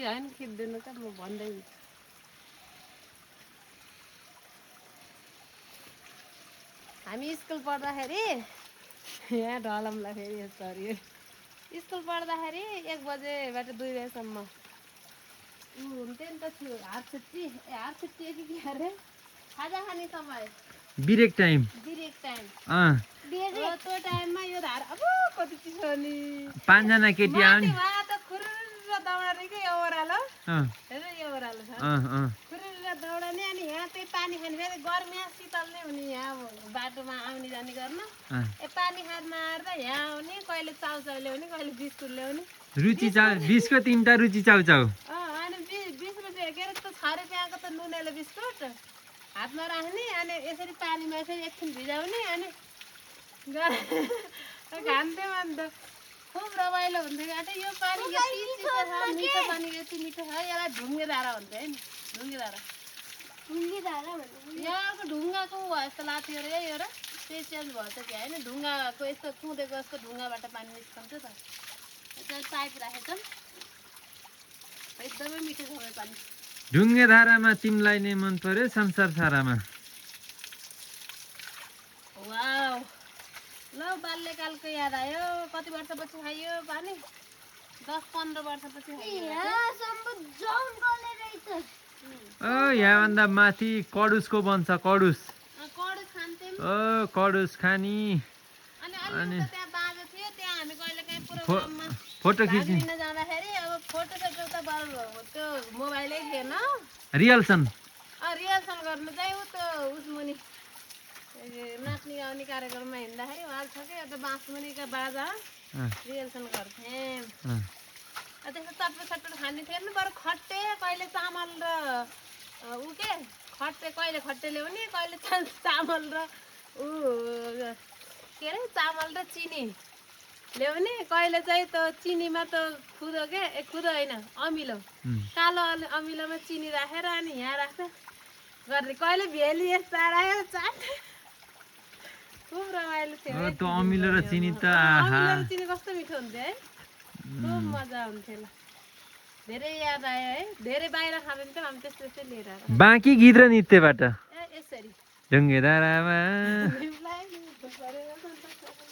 होइन खिच्दैन त म भन्दै हुन्छु हामी स्कुल पढ्दाखेरि यहाँ ढलमलाई फेरि यस्तो हरियो स्कुल पढ्दाखेरि 1 बजेबाट 2 बजेसम्म हुन्थ्यो नि त हाफ छुट्टी के अरे खाजा खाने समय ब्रेक टाइम त्यो टाइममा यो धारा अब कति चिसो नि 5 जना केटी आउने त खुरुर दौडाने के यो ओह्रालो हेर यो ओह्रालो छ खुरुर दौडाने अनि यहाँ त्यही पानी खाने फेरि गर्मी शीतल नै हुने यहाँ बाटोमा आउने जाने गर्न पानी खानमा आएर यहाँ आउने कहिले चाउचाउ ल्याउने कहिले बिस्कुट ल्याउने रुचि चाउ बिस्कुट 3टा रुचि चाउचाउ अनि 20 रुपियाँ के अरे त 6 रुपियाँको त नुनेलो बिस्कुट हातमा राख्ने अनि यसरी पानीमा यसरी एकछिन भिजाउने अनि खान्थ्यौँ अन्त खुब रमाइलो हुन्थ्यो गाटे यो पानी यति चिसो छ मिठो पानी यति मिठो छ यसलाई ढुङ्गे धारा भन्छ है यहाँको ढुङ्गाको यस्तो लाथ्यो अरे यो र त्यही चेन्ज भएछ कि होइन ढुङ्गाको यस्तो कुदेको जस्तो ढुङ्गाबाट पानी निस्कन्थ्यो त पाइप राखेको एकदमै मिठो छ पानी ढुङ्गे धारामा तिमीलाई नै मन पर्यो संसार सारामा वाउ ल बाल्यकालको याद आयो कति वर्षपछि खाइयो पानी 10-15 वर्षपछि यहाँभन्दा माथि कडुसको बन्छ कडुस खान्थ्यौँ कडुस खानी अनि त्यहाँ बाँझो थियो त्यहाँ हामी कहिले काहीँ प्रोग्राममा फोटो खिच्ने जाँदाखेरि अब फोटो सोटो त त्यो मोबाइलै थिएन रियलसन गर्नु चाहिँ ऊ त उस मुनि नाच्ने गाउने कार्यक्रममा हिँड्दाखेरि उहाँ छ कि एउटा बाँसमुनिका बाजा रियलसन गर्थेँ त्यस्तो चटपट खाने थिएन बरु खट्टे कहिले चामल र ऊ के कहिले खट्टे ल्याउने कहिले चामल र ऊ के अरे चामल र चिनी ल्याउने कहिले चाहिँ त चिनीमा त खुदो खुदो होइन अमिलो कालो अमिलोमा चिनी राखेर अनि यहाँ राख्छ गर्ने कहिले भेली चारायो चाट खुब रमाइलो थियो त्यो अमिलो र चिनी त चिनी कस्तो मिठो हुन्थ्यो है खुब मजा हुन्थ्यो ल धेरै याद आयो है धेरै बाहिर खाँदैन थियो हामी त्यस्तै लिएर बाँकी गीत र नृत्यबाट यसरी ढुङ्गे धारामा